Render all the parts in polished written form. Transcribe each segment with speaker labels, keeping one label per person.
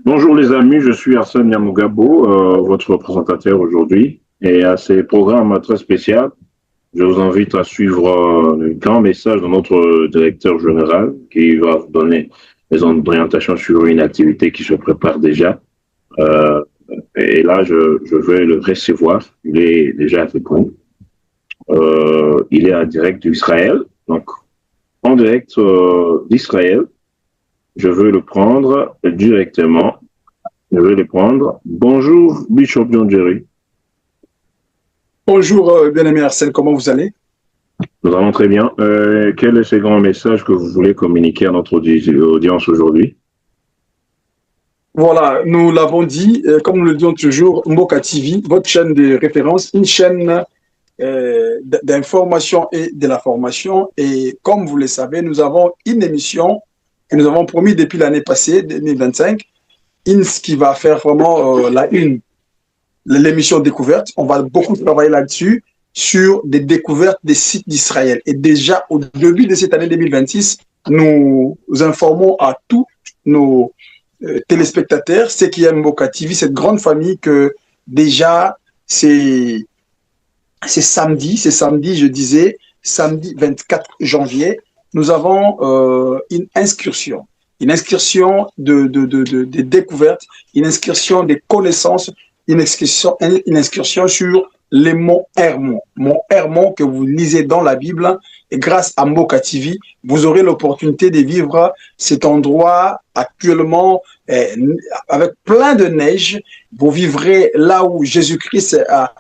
Speaker 1: Bonjour les amis, je suis Arsène Yamugabo, votre présentateur aujourd'hui. Et à ces programmes très spéciaux, je vous invite à suivre le grand message de notre directeur général qui va vous donner des orientations sur une activité qui se prépare déjà. Euh, et là, je vais le recevoir. Il est déjà avec nous. Il est en direct d'Israël. Donc, en direct d'Israël, je veux le prendre directement. Je vais les prendre. Bonjour, Bishop John Jerry.
Speaker 2: Bonjour, bien-aimé Arsène, comment vous allez?
Speaker 1: Nous allons très bien. Quel est ce grand message que vous voulez communiquer à notre audience aujourd'hui?
Speaker 2: Voilà, nous l'avons dit, comme nous le disons toujours, Mboka TV, votre chaîne de référence, une chaîne d'information et de la formation. Et comme vous le savez, nous avons une émission que nous avons promis depuis l'année passée, 2025, qui va faire vraiment l'émission découverte. On va beaucoup travailler là-dessus, sur des découvertes des sites d'Israël. Et déjà, au début de cette année 2026, nous informons à tous nos téléspectateurs, ceux qui aiment Boca TV, cette grande famille, que déjà, c'est samedi, je disais, samedi 24 janvier, nous avons une excursion de découvertes, une excursion des connaissances, une excursion sur les monts Hermon. Mont Hermon que vous lisez dans la Bible, et grâce à Mboka TV, vous aurez l'opportunité de vivre cet endroit actuellement avec plein de neige. Vous vivrez là où Jésus-Christ a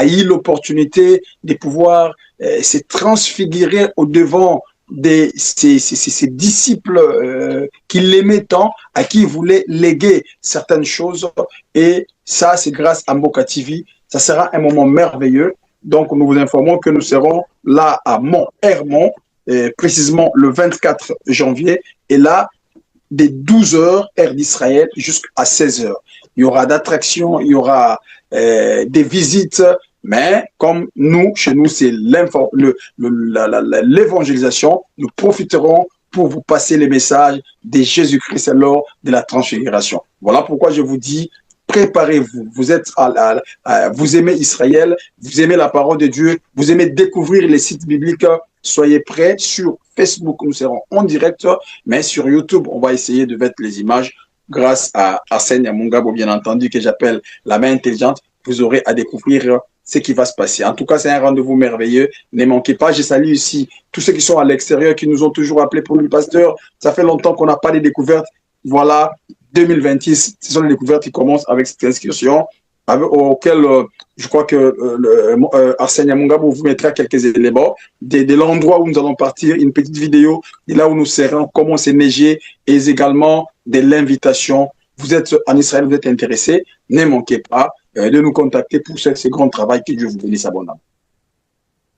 Speaker 2: eu l'opportunité de pouvoir se transfigurer au devant de ses disciples qui l'aimaient tant, à qui il voulait léguer certaines choses. Et ça, c'est grâce à Mboka TV. Ça sera un moment merveilleux. Donc, nous vous informons que nous serons là à Mont-Hermon, précisément le 24 janvier. Et là, des 12 heures, heure d'Israël, jusqu'à 16 heures. Il y aura d'attractions, il y aura des visites, mais comme nous, chez nous, c'est l'évangélisation, nous profiterons pour vous passer les messages de Jésus-Christ lors de la transfiguration. Voilà pourquoi je vous dis, préparez-vous. Vous aimez Israël, vous aimez la parole de Dieu, vous aimez découvrir les sites bibliques. Soyez prêts. Sur Facebook, nous serons en direct, mais sur YouTube, on va essayer de mettre les images grâce à Arsène Yamungabo, bien entendu, que j'appelle la main intelligente. Vous aurez à découvrir ce qui va se passer. En tout cas, c'est un rendez-vous merveilleux. Ne manquez pas. Je salue ici tous ceux qui sont à l'extérieur, qui nous ont toujours appelés pour le pasteur. Ça fait longtemps qu'on n'a pas de découvertes. Voilà, 2026, ce sont les découvertes qui commencent avec cette inscription, auquel je crois que Arsène Yamungabo vous mettra quelques éléments de l'endroit où nous allons partir, une petite vidéo de là où nous serons, comment c'est neigé, et également de l'invitation. Vous êtes en Israël, vous êtes intéressé, ne manquez pas de nous contacter pour ce grand travail, que Dieu vous bénisse abondamment.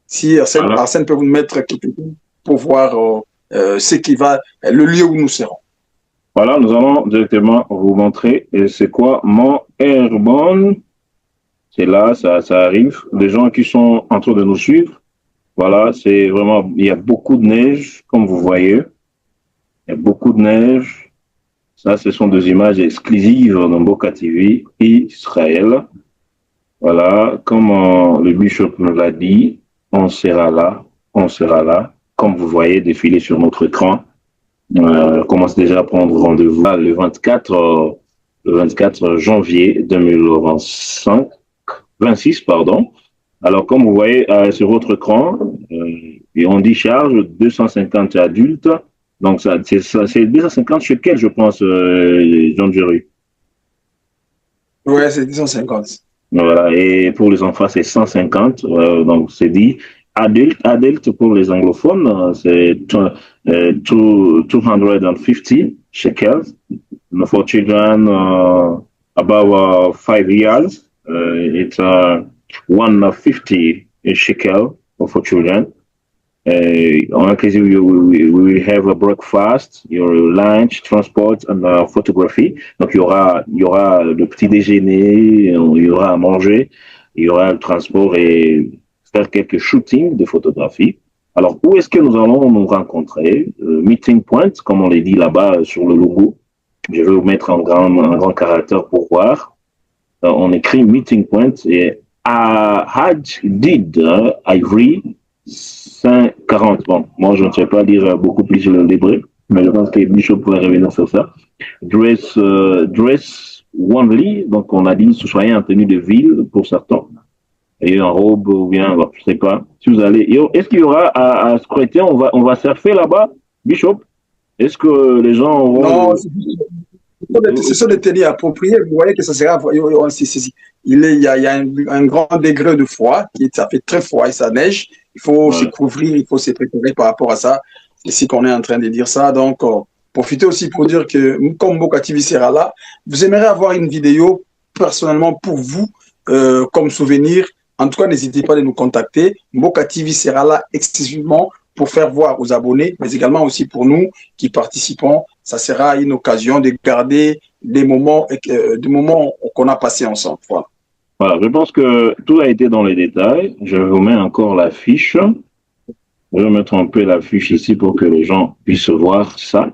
Speaker 2: Si
Speaker 1: Voilà.
Speaker 2: Arsène peut vous mettre quelque chose pour voir ce qui va, le lieu où nous serons.
Speaker 1: Voilà, nous allons directement vous montrer c'est quoi Mont Hermon. C'est là, ça arrive. Les gens qui sont en train de nous suivre, voilà, c'est vraiment, il y a beaucoup de neige, comme vous voyez. Il y a beaucoup de neige. Ça, ce sont des images exclusives de Mboka TV Israël. Voilà, comme le bishop nous l'a dit, on sera là, on sera là. Comme vous voyez défiler sur notre écran, on commence déjà à prendre rendez-vous le 24 janvier 2025, 26, pardon. Alors, comme vous voyez sur votre écran, et on dit charge 250 adultes. Donc, c'est 250 shekels, je pense, John Jerry.
Speaker 2: Ouais, c'est 250.
Speaker 1: Voilà. Et pour les enfants, c'est 150. Donc, c'est dit. Adulte pour les anglophones, c'est 250 shekels. For children above 5 years, it's 150 shekel for children. On occasion, we will have a breakfast, your lunch, transport and photography. Donc, il y aura le petit déjeuner, il y aura à manger, il y aura le transport et faire quelques shootings de photographie. Alors, où est-ce que nous allons nous rencontrer? Meeting point, comme on l'a dit là-bas sur le logo. Je vais vous mettre un grand caractère pour voir. On écrit meeting point et Hajj did Ivory 540. Bon, moi je ne sais pas lire beaucoup plus l'hébreu, mais je pense que Bishop pourrait revenir sur ça. Dress only, donc on a dit soyez en tenue de ville pour certains, et en robe ou bien, bon, je ne sais pas. Si vous allez, est-ce qu'il y aura à Scrutin, on va surfer là-bas, Bishop? Est-ce que les gens vont.
Speaker 2: Non, ce sont des tenues appropriées. Vous voyez que ça sera. Il y a un grand degré de froid, ça fait très froid et ça neige. Il faut se couvrir, il faut se préparer par rapport à ça. C'est ici qu'on est en train de dire ça. Donc, profitez aussi pour dire que, comme Mboka TV sera là, vous aimeriez avoir une vidéo personnellement pour vous, comme souvenir. En tout cas, n'hésitez pas à nous contacter. Mboka TV sera là exclusivement pour faire voir aux abonnés, mais également aussi pour nous qui participons. Ça sera une occasion de garder des moments qu'on a passés ensemble. Voilà.
Speaker 1: Voilà, je pense que tout a été dans les détails. Je vous mets encore la fiche. Je vais mettre un peu la fiche ici pour que les gens puissent voir ça.